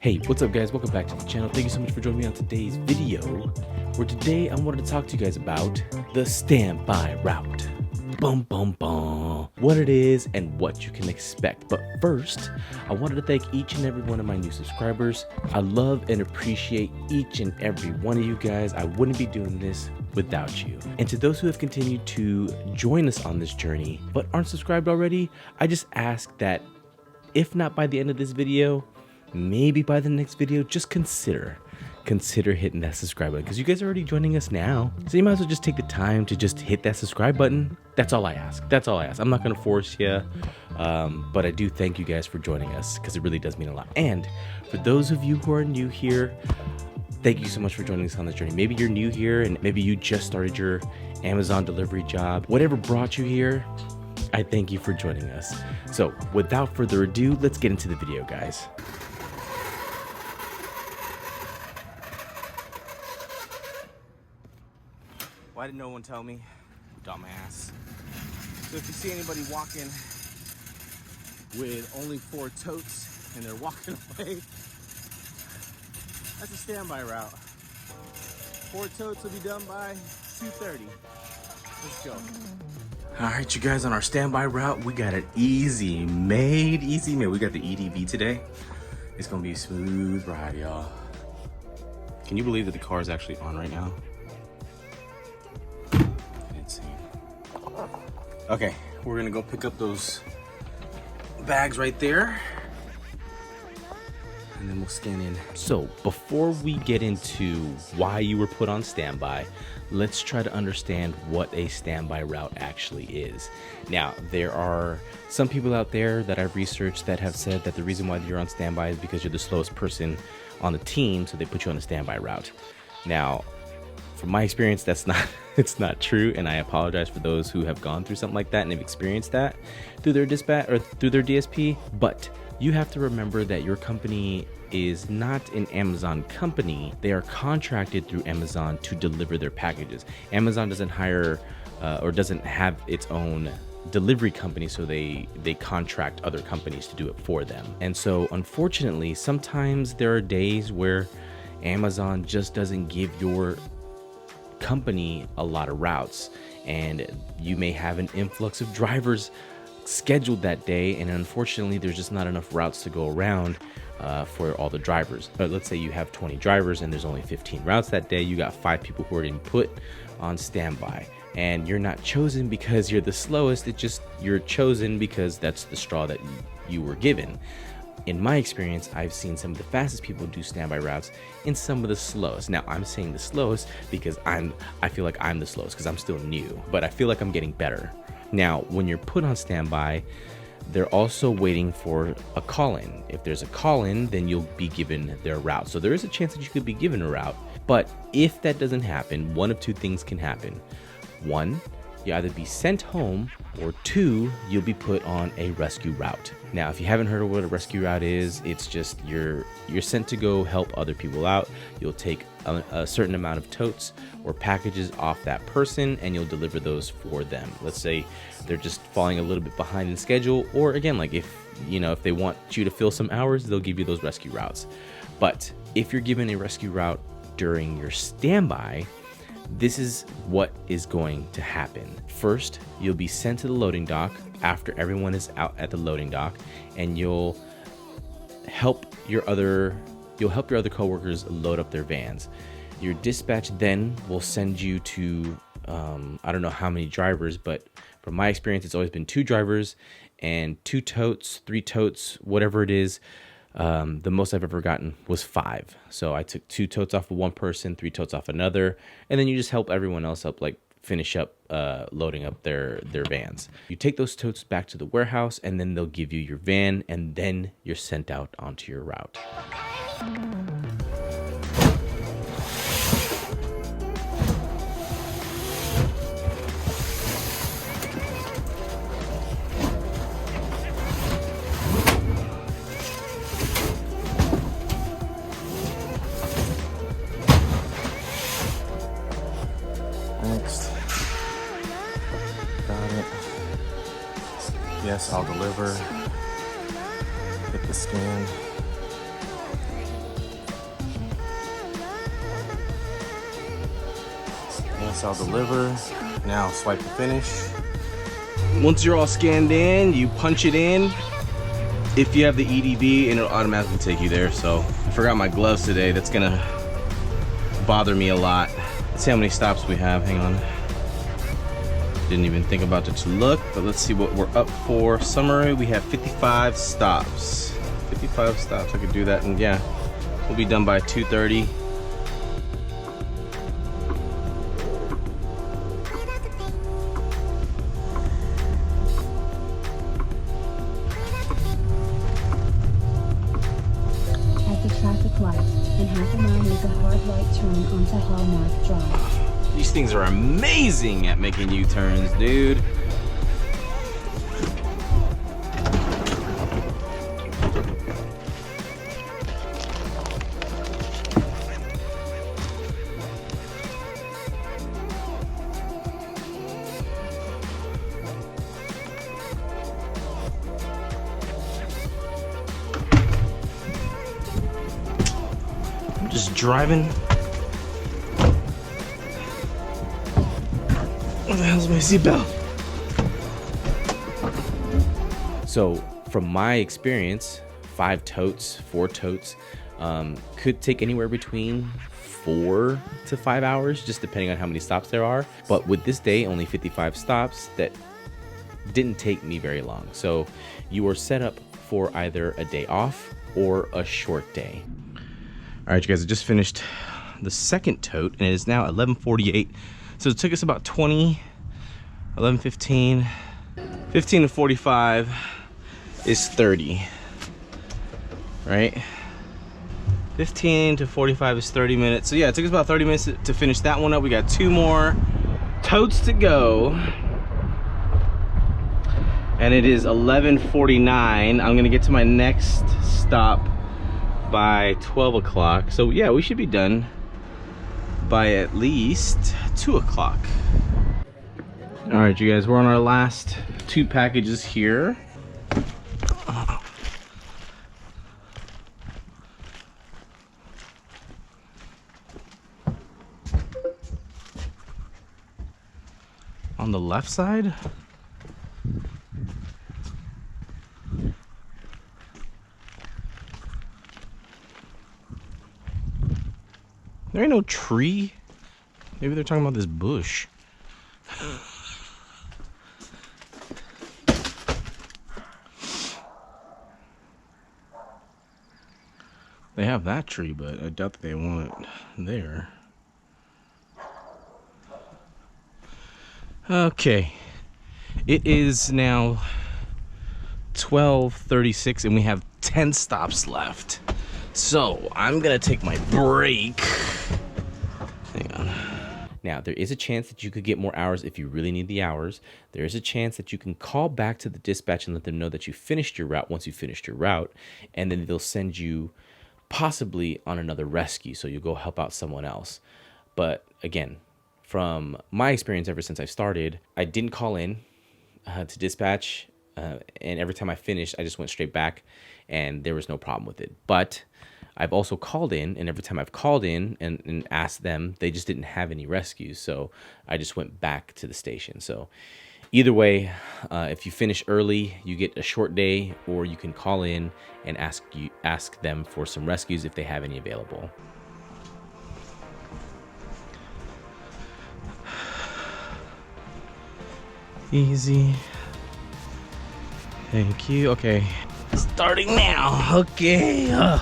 Hey, what's up guys? Welcome back to the channel. Thank you so much for joining me on today's video, where today I wanted to talk to you guys about the standby route. Bum bum bum. What it is and what you can expect. But first, I wanted to thank each and every one of my new subscribers. I love and appreciate each and every one of you guys. I wouldn't be doing this without you. And to those who have continued to join us on this journey but aren't subscribed already, I just ask that if not by the end of this video, maybe by the next video, just consider hitting that subscribe button, because you guys are already joining us now, so you might as well just take the time to just hit that subscribe button. That's all I ask. I'm not gonna force you, but I do thank you guys for joining us, because it really does mean a lot. And for those of you who are new here, thank you so much for joining us on this journey. Maybe you're new here and maybe you just started your Amazon delivery job. Whatever brought you here, I thank you for joining us. So without further ado, let's get into the video, guys. Why did no one tell me? Dumbass. So if you see anybody walking with only 4 totes and they're walking away, that's a standby route. 4 totes will be done by 2:30. Let's go. All right, you guys, on our standby route, we got an easy made. We got the EDV today. It's gonna be a smooth ride, y'all. Can you believe that the car is actually on right now? Okay, we're gonna go pick up those bags right there, and then we'll scan in. So before we get into why you were put on standby, let's try to understand what a standby route actually is. Now, there are some people out there that I've researched that have said that the reason why you're on standby is because you're the slowest person on the team, so they put you on a standby route. Now, from my experience, it's not true, and I apologize for those who have gone through something like that and have experienced that through their dispatch or through their DSP. But you have to remember that your company is not an Amazon company. They are contracted through Amazon to deliver their packages. Amazon doesn't hire or doesn't have its own delivery company, so they contract other companies to do it for them. And so unfortunately, sometimes there are days where Amazon just doesn't give your company a lot of routes, and you may have an influx of drivers scheduled that day, and unfortunately there's just not enough routes to go around for all the drivers. But let's say you have 20 drivers and there's only 15 routes that day. You got 5 people who are getting put on standby, and you're not chosen because you're the slowest. You're chosen because that's the straw that you were given. In my experience, I've seen some of the fastest people do standby routes and some of the slowest. Now, I'm saying the slowest because I feel like I'm the slowest because I'm still new, but I feel like I'm getting better. Now, when you're put on standby, they're also waiting for a call-in. If there's a call-in, then you'll be given their route. So there is a chance that you could be given a route, but if that doesn't happen, one of 2 things can happen. 1, you either be sent home, or 2, you'll be put on a rescue route. Now, if you haven't heard of what a rescue route is, it's just you're sent to go help other people out. You'll take a certain amount of totes or packages off that person, and you'll deliver those for them. Let's say they're just falling a little bit behind in schedule, or again, like if they want you to fill some hours, they'll give you those rescue routes. But if you're given a rescue route during your standby, this is what is going to happen. First, you'll be sent to the loading dock after everyone is out at the loading dock, and you'll help your other coworkers load up their vans. Your dispatch then will send you to I don't know how many drivers, but from my experience, it's always been 2 drivers and 2 totes, 3 totes, whatever it is. The most I've ever gotten was 5. So I took 2 totes off of one person, 3 totes off another, and then you just help everyone else up, like finish up loading up their vans. You take those totes back to the warehouse, and then they'll give you your van, and then you're sent out onto your route. Next. Got it. Yes, I'll deliver. Hit the scan. Yes, I'll deliver. Now swipe to finish. Once you're all scanned in, you punch it in. If you have the EDB, and it'll automatically take you there. So I forgot my gloves today. That's gonna bother me a lot. Let's see how many stops we have. Hang on. Didn't even think about it to look, but let's see what we're up for. Summary, we have 55 stops. 55 stops, I could do that, and yeah, we'll be done by 2:30. At the traffic light, in half a mile make a hard right turn onto Hallmark Drive. These things are amazing at making U-turns, dude. I'm just driving. Where the hell's my seatbelt? So, from my experience, 5 totes, 4 totes, could take anywhere between 4 to 5 hours, just depending on how many stops there are. But with this day, only 55 stops, that didn't take me very long. So, you are set up for either a day off or a short day. All right, you guys, I just finished the second tote, and it is now 11:48. So it took us about 11:15, 15 to 45 is 30, right? 15 to 45 is 30 minutes. So yeah, it took us about 30 minutes to finish that one up. We got 2 more totes to go. And it is 11:49. I'm gonna get to my next stop by 12 o'clock. So yeah, we should be done by at least 2 o'clock. All right, you guys, we're on our last 2 packages here. On the left side. There ain't no tree. Maybe they're talking about this bush. They have that tree, but I doubt that they want it there. Okay. It is now 12:36 and we have 10 stops left. So I'm gonna take my break. Hang on. Now, there is a chance that you could get more hours if you really need the hours. There is a chance that you can call back to the dispatch and let them know that you finished your route once you finished your route, and then they'll send you possibly on another rescue, so you'll go help out someone else. But again, from my experience ever since I started, I didn't call in to dispatch, and every time I finished, I just went straight back, and there was no problem with it. But I've also called in, and every time I've called in and asked them, they just didn't have any rescues, so I just went back to the station. So either way, if you finish early, you get a short day, or you can call in and ask them for some rescues if they have any available. Easy. Thank you. Okay, starting now. Okay.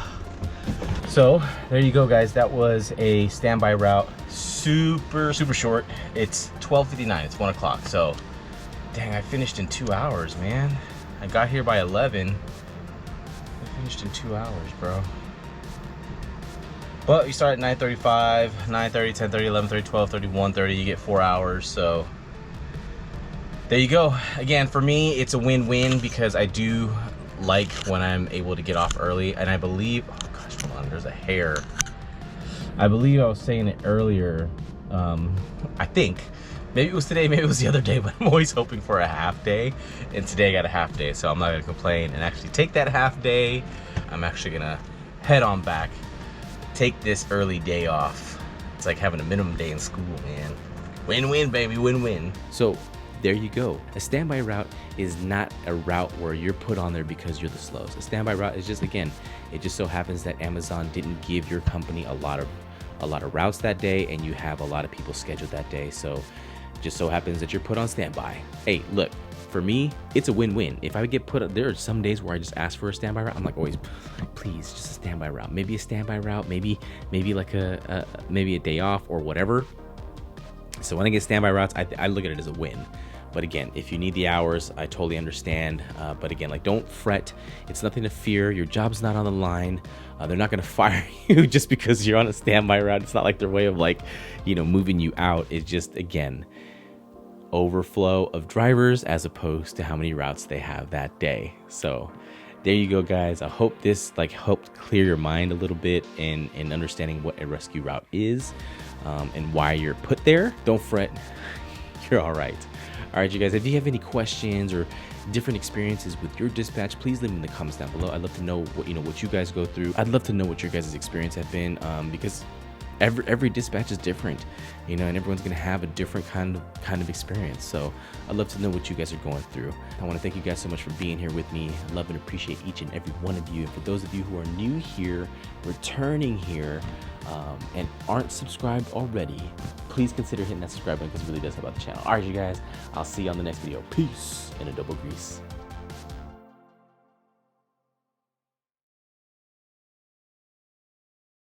So there you go, guys. That was a standby route. Super short. It's 12:59. It's 1 o'clock. So dang, I finished in 2 hours, man. I got here by 11. I finished in 2 hours, bro. But you start at 9:35, 9:30, 10:30, 11:30, 12:30, 1:30. You get 4 hours. So there you go. Again, for me, it's a win-win because I do like when I'm able to get off early. And I believe, oh gosh, hold on, there's a hair. I believe I was saying it earlier. I think maybe it was today, maybe it was the other day, but I'm always hoping for a half day. And today I got a half day, so I'm not gonna complain and actually take that half day. I'm actually gonna head on back, take this early day off. It's like having a minimum day in school, man. Win-win, baby, win-win. So there you go. A standby route is not a route where you're put on there because you're the slowest. A standby route is just, again, it just so happens that Amazon didn't give your company a lot of routes that day, and you have a lot of people scheduled that day. So just so happens that you're put on standby. Hey, look, for me, it's a win-win. If I get put, there are some days where I just ask for a standby route. I'm like, always, please, just a standby route. Maybe a standby route, maybe like maybe a day off or whatever. So when I get standby routes, I look at it as a win. But again, if you need the hours, I totally understand. But again, like, don't fret. It's nothing to fear. Your job's not on the line. They're not going to fire you just because you're on a standby route. It's not like their way of, like, moving you out. It's just, again, overflow of drivers as opposed to how many routes they have that day. So there you go, guys. I hope this helped clear your mind a little bit in understanding what a rescue route is, and why you're put there. Don't fret. You're all right. All right, you guys, if you have any questions or different experiences with your dispatch, please leave them in the comments down below. I'd love to know what you guys go through. I'd love to know what your guys' experience have been, because every dispatch is different, and everyone's gonna have a different kind of experience. So I'd love to know what you guys are going through. I want to thank you guys so much for being here with me. I love and appreciate each and every one of you. And for those of you who are new here, returning here, and aren't subscribed already, please consider hitting that subscribe button, because it really does help out the channel. All right, you guys, I'll see you on the next video. Peace and a double grease.